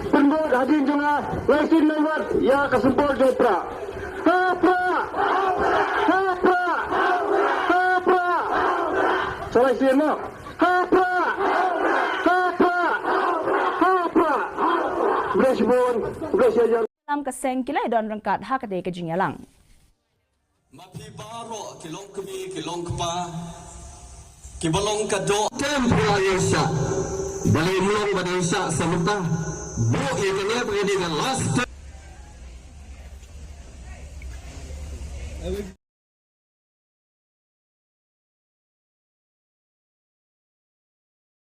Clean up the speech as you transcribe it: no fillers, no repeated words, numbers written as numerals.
Penduduk hadir jemaah Waisin Nomor Ya Kesempur Jepra Hapra Hapra Hapra Salah istimewa Hapra Hapra Hapra Bersyukur Bersyukur Dalam keseng kilai dan rengkat hak kedai kejinyalang. Mapi baro kilong kemi kilong kepa kibalong kado tempura yesa balai mulong badai sa samta bu ikene pergi dengan last